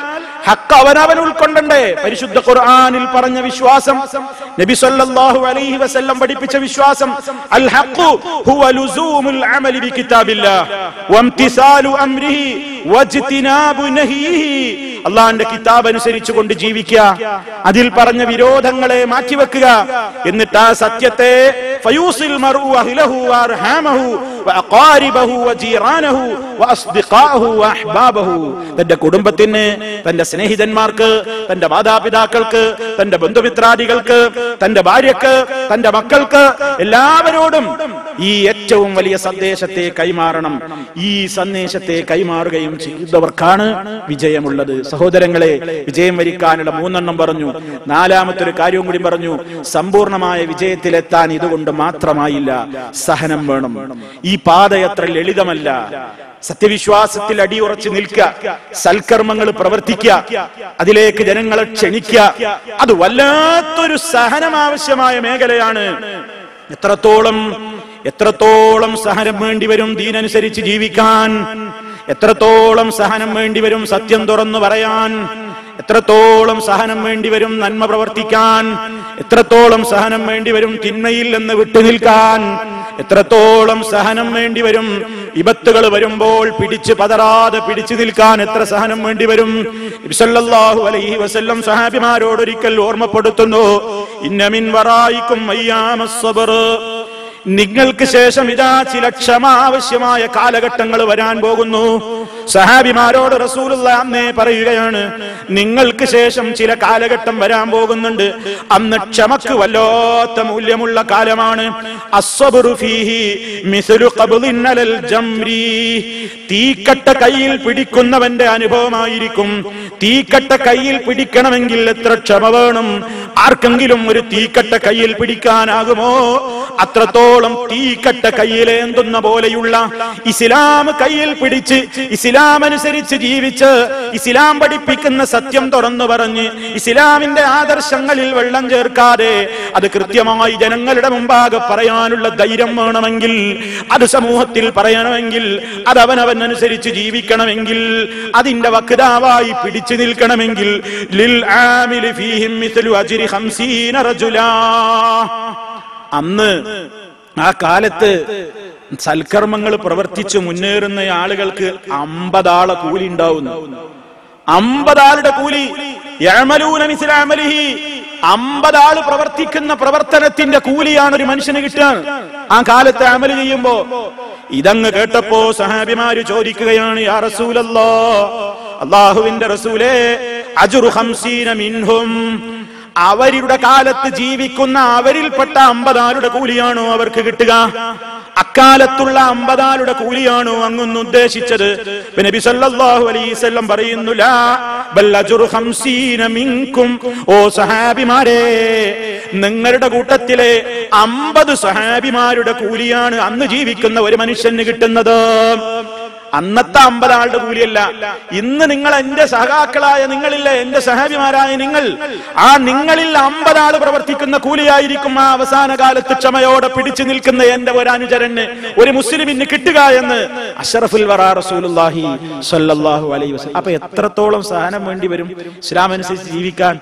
ഹഖ് അവനവൻ ഉൾക്കൊണ്ടണ്ടേ. പരിശുദ്ധ ഖുർആനിൽ പറഞ്ഞ വിശ്വാസം, നബി സ്വല്ലല്ലാഹു അലൈഹി വസല്ലം പഠിപ്പിച്ച വിശ്വാസം, അൽ ഹഖ് ഹുവ ലുസൂമുൽ അമലി ബികിതാബില്ലാഹ് വംതിസാലു അംരിഹി വജ്തിനാബു നഹിയിഹി. അള്ളാന്റെ കിതാബ് അനുസരിച്ചുകൊണ്ട് ജീവിക്കുക, അതിൽ പറഞ്ഞ വിരോധങ്ങളെ മാറ്റിവെക്കുക, എന്നിട്ട് ആ സത്യത്തെ ഫയൂസിൽ മർഉ അഹ്ലഹു വഅർഹാമഹു വഅഖാരിബഹു വജീറാനഹു വഅസ്ദിഖാഹു വഅഹ്ബാബഹു, തന്റെ കുടുംബത്തിന്, തന്റെ സ്നേഹിതന്മാർക്ക്, തന്റെ മാതാപിതാക്കൾക്ക്, തന്റെ ബന്ധുമിത്രാദികൾക്ക്, തന്റെ ഭാര്യക്ക്, തന്റെ മക്കൾക്ക്, എല്ലാവരോടും ഈ ഏറ്റവും വലിയ സന്ദേശത്തെ കൈമാറണം. ഈ സന്ദേശത്തെ കൈമാറുകയും ചെയ്തവർക്കാണ് വിജയമുള്ളത്. സഹോദരങ്ങളെ, വിജയം വരിക്കാനുള്ള 3 പറഞ്ഞു. 4-മത്തൊരു കാര്യവും കൂടി പറഞ്ഞു. സമ്പൂർണമായ വിജയത്തിലെത്താൻ ഇതുകൊണ്ട് മാത്രമായില്ല, സഹനം വേണം. ഈ പാത അത്ര ലളിതമല്ല. സത്യവിശ്വാസത്തിൽ അടിയുറച്ച് നിൽക്കുക, സൽക്കർമ്മങ്ങൾ പ്രവർത്തിക്കുക, അതിലേക്ക് ജനങ്ങളെ ക്ഷണിക്കുക, അത് വല്ലാത്തൊരു സഹനം ആവശ്യമായ മേഖലയാണ്. എത്രത്തോളം സഹനം വേണ്ടിവരും ദീനനുസരിച്ച് ജീവിക്കാൻ, എത്രത്തോളം സഹനം വേണ്ടിവരും സത്യം തുറന്നു പറയാൻ, എത്രത്തോളം സഹനം വേണ്ടിവരും നന്മ പ്രവർത്തിക്കാൻ, എത്രത്തോളം സഹനം വേണ്ടിവരും തിന്മയിൽ നിന്ന് വിട്ടുനിൽക്കാൻ, എത്രത്തോളം സഹനം വേണ്ടിവരും വിപത്തുകൾ വരുമ്പോൾ പിടിച്ചു പതറാതെ പിടിച്ചു നിൽക്കാൻ എത്ര സഹനം വേണ്ടിവരും. നബി സല്ലല്ലാഹു അലൈഹി വസല്ലം സഹാബിമാരോട് ഒരിക്കൽ ഓർമ്മപ്പെടുത്തുന്നു, ഇന്ന മിൻ വറായിക്കും അയ്യാമസ് സബ്ർ, നിങ്ങൾക്ക് ശേഷം ഇതാ ചില ക്ഷമ ആവശ്യമായ കാലഘട്ടങ്ങൾ വരാൻ പോകുന്നു. സഹാബിമാരോട് റസൂലുള്ളാഹി അന്നേ പറയുകയാണ്, നിങ്ങൾക്ക് ശേഷം ചില കാലഘട്ടം വരാൻ പോകുന്നുണ്ട്, അന്ന് ക്ഷമക്ക് വല്ലാത്ത മൂല്യമുള്ള കാലമാണ്. അസ്സബ്റു ഫീഹി മിസ്ലു ഖബ്ളിൻ അലൽ ജംരി, തീക്കട്ട കയ്യിൽ പിടിക്കുന്നവന്റെ അനുഭവമായിരിക്കും. തീക്കട്ട കയ്യിൽ പിടിക്കണമെങ്കിൽ എത്ര ക്ഷമ വേണം? ആർക്കെങ്കിലും ഒരു തീക്കട്ട കയ്യിൽ പിടിക്കാനാകുമോ? അത്രത്തോളം തീക്കട്ട കയ്യിലേന്തുന്ന പോലെയുള്ള ഇസ്ലാം കയ്യിൽ പിടിച്ച് ഇസ്ലാം അനുസരിച്ച് ജീവിച്ച് ഇസ്ലാം പഠിപ്പിക്കുന്ന സത്യം തുറന്നു പറഞ്ഞ് ഇസ്ലാമിന്റെ ആദർശങ്ങളിൽ വെള്ളം ചേർക്കാതെ അത് കൃത്യമായി ജനങ്ങളുടെ മുമ്പാകെ പറയാനുള്ള ധൈര്യം വേണമെങ്കിൽ, അത് സമൂഹത്തിൽ പറയണമെങ്കിൽ, അത് അവനവനനുസരിച്ച് ജീവിക്കണമെങ്കിൽ, അതിന്റെ വക്താവായി പിടിച്ചു നിൽക്കണമെങ്കിൽ ലിൽ ആമിലി ഫീഹിം മിസ്ലു അജ്രി 50 റജുലാ. അന്ന് ആ കാലത്ത് സൽക്കർമ്മങ്ങൾ പ്രവർത്തിച്ച് മുന്നേറുന്ന ആളുകൾക്ക് 50 ആളെ കൂലി ഉണ്ടാവുന്നു. 50 ആളുടെ കൂലി. യഅമലൂന മിസ്ല അമലിഹി, 50 ആള് പ്രവർത്തിക്കുന്ന പ്രവർത്തനത്തിന്റെ കൂലിയാണ് ഒരു മനുഷ്യന് കിട്ടുക ആ കാലത്ത് അമൽ ചെയ്യുമ്പോ. ഇതങ്ങ് കേട്ടപ്പോ സഹാബിമാര് ചോദിക്കുകയാണ്, യാ റസൂലല്ലാഹ്, അല്ലാഹുവിന്റെ റസൂലേ, അജ്റു 50 മിൻഹും, അവരുടെ കാലത്ത് ജീവിക്കുന്ന അവരിൽപ്പെട്ട 50 ആളുടെ കൂലിയാണോ അവർക്ക് കിട്ടുക? അക്കാലത്തുള്ള 50 ആളുടെ കൂലിയാണോ അങ്ങൊന്ന് ഉദ്ദേശിച്ചത്? നബി സല്ലല്ലാഹു അലൈഹി വസല്ലം പറയുന്നു, ലാ ബൽ അജ്റു 50 മിൻകും. ഓ സഹാബിമാരെ, നിങ്ങളുടെ കൂട്ടത്തിലെ 50 സഹാബിമാരുടെ കൂലിയാണ് അന്ന് ജീവിക്കുന്ന ഒരു മനുഷ്യന് കിട്ടുന്നത്. അന്നത്തെ 50 ആളുടെ കൂലിയല്ല. ഇന്ന് നിങ്ങൾ എന്റെ സഹാക്കളായ നിങ്ങളില്ലേ, എന്റെ സഹാബിമാരായ നിങ്ങൾ, ആ നിങ്ങളിൽ 50 ആള് പ്രവർത്തിക്കുന്ന കൂലിയായിരിക്കും ആ അവസാന കാലത്ത് ക്ഷമയോടെ പിടിച്ചു നിൽക്കുന്ന എന്റെ ഒരു അനുചരന്, ഒരു മുസ്ലിമിന് കിട്ടുക എന്ന് അഷ്റഫുൽ വറാ റസൂലുള്ളാഹി സ്വല്ലല്ലാഹു അലൈഹി വസല്ലം. അപ്പൊ എത്രത്തോളം സഹനം വേണ്ടി വരും ഇസ്ലാം അനുസരിച്ച് ജീവിക്കാൻ?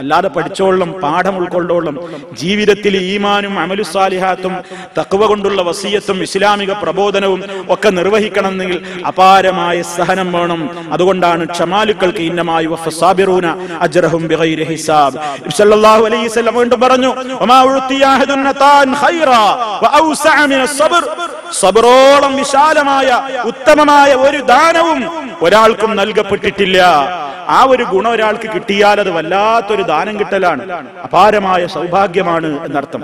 അല്ലാതെ പഠിച്ചോളം, പാഠം ഉൾക്കൊള്ളോളം, ജീവിതത്തിൽ ഈമാനും അമലു സാലിഹാത്തും തഖ്വ കൊണ്ടുള്ള വസിയത്തും ഇസ്ലാമിക പ്രബോധനവും ഒക്കെ നിർവഹിക്കണമെങ്കിൽ അപാരമായ സഹനം വേണം. അതുകൊണ്ടാണ് ക്ഷമാലുക്കൾക്ക് ഇന്നമായി വഫസാബിറൂന അജ്റഹും ബിഗൈരി ഹിസാബ്. നബി സല്ലല്ലാഹു അലൈഹി വസല്ലം വീണ്ടും പറഞ്ഞു, വമാ ഉഅതിയ അഹദുൻ നതാൻ ഖൈറാ വഔസഅ മിനസ് സബ്ർ, സബ്റോളം വിശാലമായ ഉത്തമമായ ഒരു ദാനവും ഒരാൾക്കും നൽകപ്പെട്ടിട്ടില്ല. ആ ഒരു ഗുണം ഒരാൾക്ക് കിട്ടിയാൽ അത് വല്ലാത്തൊരു ദാനം കിട്ടലാണ്, അപാരമായ സൗഭാഗ്യമാണ് എന്നർത്ഥം.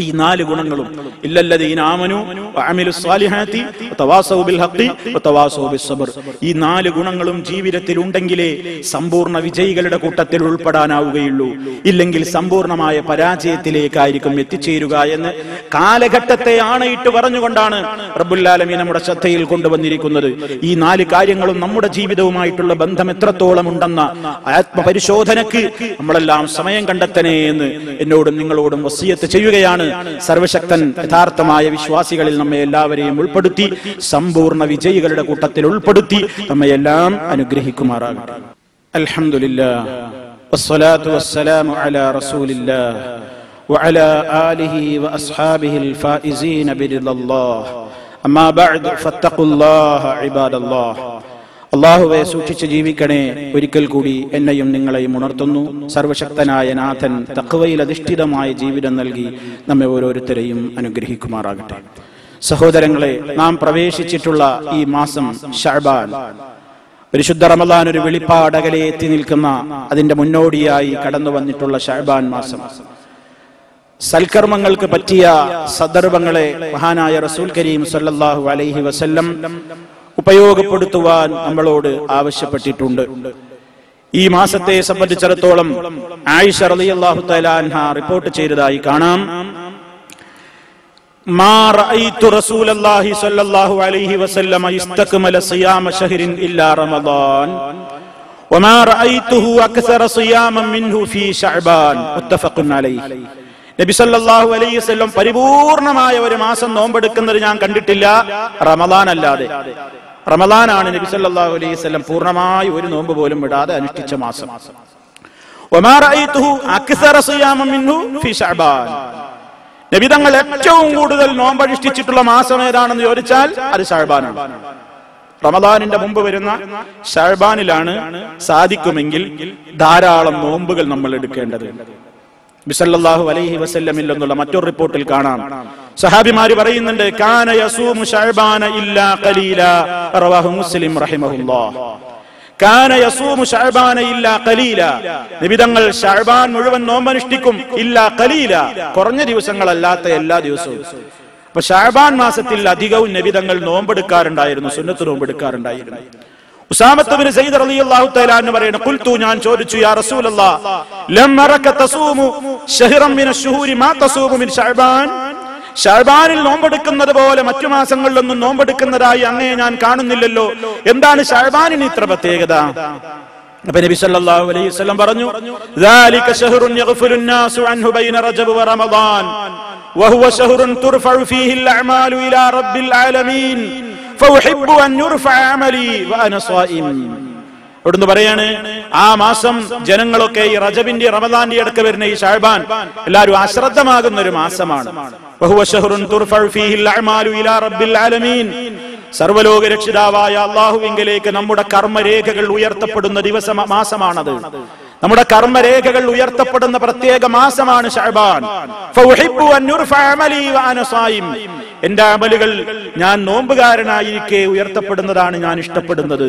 ഈ 4 ഗുണങ്ങളും ഇല്ലല്ലദീന ആമനു വഅമിലുസ് സാലിഹാത്തി വതവാസൗ ബിൽ ഹഖി വതവാസൗ ബിസ് സബ്ർ, ഈ 4 ഗുണങ്ങളും ജീവിതത്തിൽ ഉണ്ടെങ്കിലേ സമ്പൂർണ്ണ വിജയികളുടെ കൂട്ടത്തിൽ ഉൾപ്പെടാനാവുകയുള്ളൂ. ഇല്ലെങ്കിൽ സമ്പൂർണമായ പരാജയത്തിലേക്കായിരിക്കും എത്തിച്ചേരുക എന്ന് കാലഘട്ടത്തെ ആണയിട്ട് പറഞ്ഞുകൊണ്ടാണ് റബ്ബുൽ ആലമീൻ നമ്മുടെ ശ്രദ്ധയിൽ കൊണ്ടുവന്നിരിക്കുന്നത്. ഈ 4 കാര്യങ്ങളും നമ്മുടെ ജീവിതവുമായിട്ടുള്ള ബന്ധം എത്രത്തോളം ഉണ്ടെന്ന ആത്മപരിശോധനക്ക് നമ്മളെല്ലാം സമയം കണ്ടെത്തണേ എന്ന് എന്നോടും നിങ്ങളോടും വസിയത്ത് ചെയ്യുകയാണ്. സർവശക്തൻ യഥാർത്ഥമായ വിശ്വാസികളിൽ നമ്മെ എല്ലാവരെയും ഉൾപ്പെടുത്തി സമ്പൂർണ്ണ വിജയികളുടെ കൂട്ടത്തിൽ ഉൾപ്പെടുത്തി നമ്മയെല്ലാം അനുഗ്രഹിക്കുമാറാകട്ടെ. അൽഹംദുലില്ലാഹ് വസ്സലാത്തു വസ്സലാമു അലാ റസൂലില്ലാഹ് വഅലാ ആലിഹി വഅസ്ഹാബിഹിൽ ഫായിസീന ബിറിദല്ലാഹ്. അമ്മാ ബഅദ് ഫത്തഖുല്ലാഹ ഇബാദല്ലാഹ്. അല്ലാഹുവേ, സൂക്ഷിച്ച് ജീവിക്കണേ. ഒരിക്കൽ കൂടി എന്നെയും നിങ്ങളെയും ഉണർത്തുന്നു. സർവശക്തനായ നാഥൻ തഖ്വയിൽ അധിഷ്ഠിതമായ ജീവിതം നൽകി നമ്മെ ഓരോരുത്തരെയും അനുഗ്രഹിക്കുമാറാകട്ടെ. സഹോദരങ്ങളെ, നാം പ്രവേശിച്ചിട്ടുള്ള ഈ മാസം ശഅബാൻ, പരിശുദ്ധ റമളാൻ ഒരു വെളിപ്പാടകലെ എത്തി നിൽക്കുന്ന അതിന്റെ മുന്നോടിയായി കടന്നു വന്നിട്ടുള്ള ശഅബാൻ മാസം, സൽക്കർമ്മങ്ങൾക്ക് പറ്റിയ സന്ദർഭങ്ങളെ മഹാനായ റസൂൽ കരീം സല്ലല്ലാഹു അലൈഹി വസല്ലം ഉപയോഗപ്പെടുത്തുവാൻ നമ്മളോട് ആവശ്യപ്പെട്ടിട്ടുണ്ട്. ഈ മാസത്തെ സംബന്ധിച്ചിടത്തോളം ആയിഷ റളിയല്ലാഹു തആല അൻഹ റിപ്പോർട്ട് ചെയ്തതായി കാണാം, മാ റഅയ്തു റസൂലല്ലാഹി സ്വല്ലല്ലാഹു അലൈഹി വസല്ലം ഇസ്തക്മല സിയാമ ശഹ്രിൻ ഇല്ലാ റമളാൻ വമാ റഅയ്തുഹു അക്സറ സിയാമൻ മിൻഹു ഫീ ശഅബാൻ മുത്തഫഖുൻ അലൈഹി. നബി സല്ലല്ലാഹു അലൈഹി വസല്ലം പരിപൂർണമായ ഒരു മാസം നോമ്പെടുക്കുന്നത് ഞാൻ കണ്ടിട്ടില്ല റമളാൻ അല്ലാതെ. റമളാനാണ് നബി സല്ലല്ലാഹു അലൈഹി വസല്ലം പൂർണ്ണമായി ഒരു നോമ്പ് പോലും വിടാതെ അനുഷ്ഠിച്ച മാസം. വമാ റഅയ്തുഹു അക്സറ സിയാമൻ മിൻഹു ഫീ ശഅബാൻ. നബി തങ്ങൾ ഏറ്റവും കൂടുതൽ നോമ്പ് അനുഷ്ഠിച്ചിട്ടുള്ള മാസം ഏതാണെന്ന് ചോദിച്ചാൽ അത് ശഅബാനാണ്. റമളാനിന്റെ മുമ്പ് വരുന്ന ശഅബാനിലാണ് സാധിക്കുമെങ്കിൽ ധാരാളം നോമ്പുകൾ നമ്മൾ എടുക്കേണ്ടത്. നബി സല്ലല്ലാഹു അലൈഹി വസല്ലമിൽ നിന്നുള്ള മറ്റൊരു റിപ്പോർട്ടിൽ കാണാം, സഹാബിമാര് പറയുന്നുണ്ട്, കാന യസൂമു ശഅബാന ഇല്ലാ ഖലീലാ റവാഹു മുസ്ലിം റഹിമഹുല്ലാഹ്. കാന യസൂമു ശഅബാന ഇല്ലാ ഖലീലാ. നബി തങ്ങൾ ശഅബാൻ മുഴുവൻ നോമ്പനുഷ്ഠിക്കും, ഇല്ലാ ഖലീലാ, കുറഞ്ഞ ദിവസങ്ങളല്ലാത്ത എല്ലാ ദിവസവും. അപ്പൊ ശഅബാൻ മാസത്തിൽ അധികവും നബി തങ്ങൾ നോമ്പെടുക്കാറുണ്ടായിരുന്നു, സുന്നത്ത് നോമ്പെടുക്കാറുണ്ടായിരുന്നു. ഉസാമത്ത് ബിൻ സയ്യിദ് റളിയല്ലാഹു തആല അൻഹു പറയുന്നു, ഖുൽതു, ഞാൻ ചോദിച്ചു, യാ റസൂലല്ലാഹ്, ലം അറക തസൂമു ശഹ്റൻ മിന അശ്ശുഹൂരി മാ തസൂമു മിൻ ശഅബാൻ. ശഅബാനിൽ നോമ്പെടുക്കുന്നത് പോലെ മറ്റു മാസങ്ങളിലൊന്നും നോമ്പെടുക്കുന്നതായി അങ്ങയെ ഞാൻ കാണുന്നില്ലല്ലോ, എന്താണ് ശഅബാനിന് ഇത്ര പ്രത്യേകത? അപ്പോൾ നബി സല്ലല്ലാഹു അലൈഹി വസല്ലം പറഞ്ഞു, ദാലിക ശഹ്റുൻ യഗ്ഫിലു الناس അൻഹു ബൈന റജബ് വ റമളാൻ വഹുവ ശഹ്റുൻ തുർഫഉ ഫീഹി അൽഅമാലു ഇലാ റബ്ബിൽ ആലമീൻ ഫഉഹിബ്ബു അൻ യുർഫഅ അമലി വഅന സ്വൈം. അവിടുന്ന് പറയാണ്, ആ മാസം ജനങ്ങളൊക്കെ ഈ റജബിന്റെ റമദാന്റെ ഇടയ്ക്ക് വരുന്ന ഈ ശഅബാൻ എല്ലാവരും അശ്രദ്ധമാകുന്ന ഒരു മാസമാണ്. വഹുവ ശഹ്റുൻ തുർഫഉ ഫീഹി അൽഅമാലു ഇലാ റബ്ബിൽ ആലമീൻ. സർവ്വലോക രക്ഷിതാവായ അല്ലാഹുവിങ്കലേക്ക് നമ്മുടെ കർമ്മരേഖകൾ ഉയർത്തപ്പെടുന്ന മാസമാണത്. നമ്മുടെ കർമ്മരേഖകൾ ഉയർത്തപ്പെടുന്ന പ്രത്യേക മാസമാണ് ശഅബാൻ. ഫഉഹിബ്ബു അൻ യുർഫഅ അമലി വഅന സ്വൈം. എന്റെ അമലുകൾ ഞാൻ നോമ്പുകാരനായിരിക്കെ ഉയർത്തപ്പെടുന്നതാണ് ഞാൻ ഇഷ്ടപ്പെടുന്നത്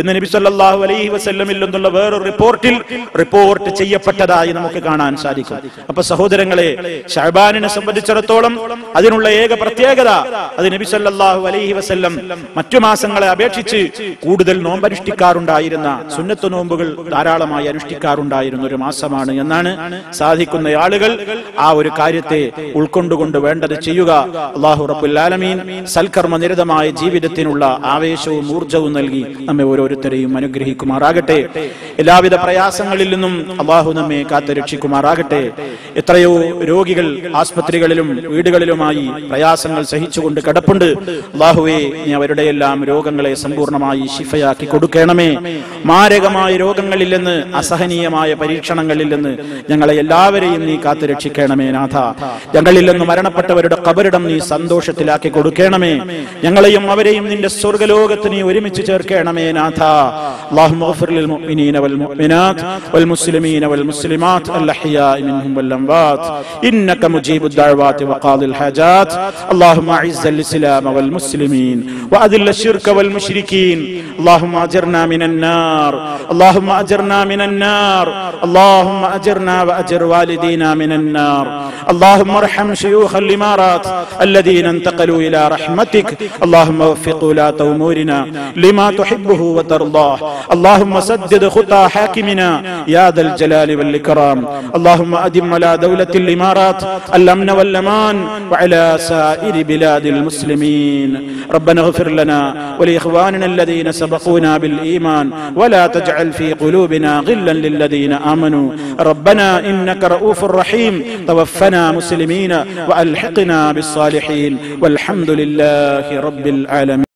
എന്ന് നബി സല്ലല്ലാഹു അലൈഹി വസല്ലമിൽ നിന്നുള്ള വേറൊരു റിപ്പോർട്ടിൽ റിപ്പോർട്ട് ചെയ്യപ്പെട്ടതായി നമുക്ക് കാണാൻ സാധിക്കും. അപ്പൊ സഹോദരങ്ങളെ, ശഅബാനിനെ സംബന്ധിച്ചിടത്തോളം അതിനുള്ള ഏക പ്രത്യേകത, അത് നബി സല്ലല്ലാഹു അലൈഹി വസല്ലം മറ്റു മാസങ്ങളെ അപേക്ഷിച്ച് കൂടുതൽ നോമ്പനുഷ്ഠിക്കാറുണ്ടായിരുന്ന, സുന്നത്ത് നോമ്പുകൾ ധാരാളമായി അനുഷ്ഠിക്കാറുണ്ടായിരുന്ന ഒരു മാസമാണ് എന്നാണ്. സാധിക്കുന്ന ആളുകൾ ആ ഒരു കാര്യത്തെ ഉൾക്കൊണ്ടുകൊണ്ട് വേണ്ടത് ചെയ്യുക. അല്ലാഹു റബ്ബുൽ ആലമീൻ സൽക്കർമ്മ നിരതമായ ജീവിതത്തിനുള്ള ആവേശവും ഊർജവും നൽകി നമ്മെ ഓരോരുത്തരെയും അനുഗ്രഹിക്കുമാറാകട്ടെ. എല്ലാവിധ പ്രയാസങ്ങളിൽ നിന്നും അല്ലാഹു നമ്മെ കാത്തുരക്ഷിക്കുമാറാകട്ടെ. എത്രയോ രോഗികൾ ആസ്പത്രികളിലും വീടുകളിലുമായി പ്രയാസങ്ങൾ സഹിച്ചുകൊണ്ട് കിടപ്പുണ്ട്. അല്ലാഹുവേ, നീ അവരുടെ എല്ലാം രോഗങ്ങളെ സമ്പൂർണ്ണമായി ശിഫയാക്കി കൊടുക്കണമേ. മാരകമായ രോഗങ്ങളിൽ നിന്ന്, അസഹനീയമായ പരീക്ഷണങ്ങളിൽ നിന്ന് ഞങ്ങളെ എല്ലാവരെയും നീ കാത്തുരക്ഷിക്കണമേ നാഥ. ഞങ്ങളിൽ നിന്ന് മരണപ്പെട്ടവരുടെ ഖബറിടം നീ സന്തോഷത്തിലാക്കി കൊടുക്കണമേ. ഞങ്ങളെയും അവരെയും നിന്റെ സ്വർഗ്ഗലോകത്ത് നീ ഒരുമിച്ച് ചേർക്കണമേ നാഥ. അല്ലാഹുമ്മ ഗ്ഫിർ ലിൽ മുഅ്മിനീന വൽ മുഅ്മിനാത്ത് വൽ മുസ്ലിമീന വൽ മുസ്ലിമാത്ത് അൽ അഹ്യാഇ മിൻഹും വൽ അംവാത് ഇന്നക മുജീബുദ് ദഅവാതി വഖാദിൽ ഹാജാത്ത്. അല്ലാഹുമ്മ അഇസ്സൽ ഇസ്ലാമ വൽ മുസ്ലിമീൻ വഅദിൽ അശ്ശിർക വൽ മുശ്രികീൻ. അല്ലാഹുമ്മ അജിർനാ മിനൻ നാർ. അല്ലാഹുമ്മ അജിർനാ മിനൻ നാർ. അല്ലാഹുമ്മ അജിർനാ വഅജിർ വാലിദീനാ മിനൻ നാർ. അല്ലാഹുമ്മ അർഹം ശുയൂഖൽ ഇമാറാത്ത് الذين انتقلوا إلى رحمتك. اللهم وفق ولاة أمورنا لما تحبه وترضاه. اللهم سدد خطى حاكمنا يا ذا الجلال والإكرام. اللهم أدم على دولة الإمارات الأمن والأمان وعلى سائر بلاد المسلمين. ربنا اغفر لنا ولإخواننا الذين سبقونا بالإيمان ولا تجعل في قلوبنا غلا للذين آمنوا. ربنا إنك رؤوف رحيم. توفنا مسلمين وألحقنا بالصالحين والحمد لله رب العالمين.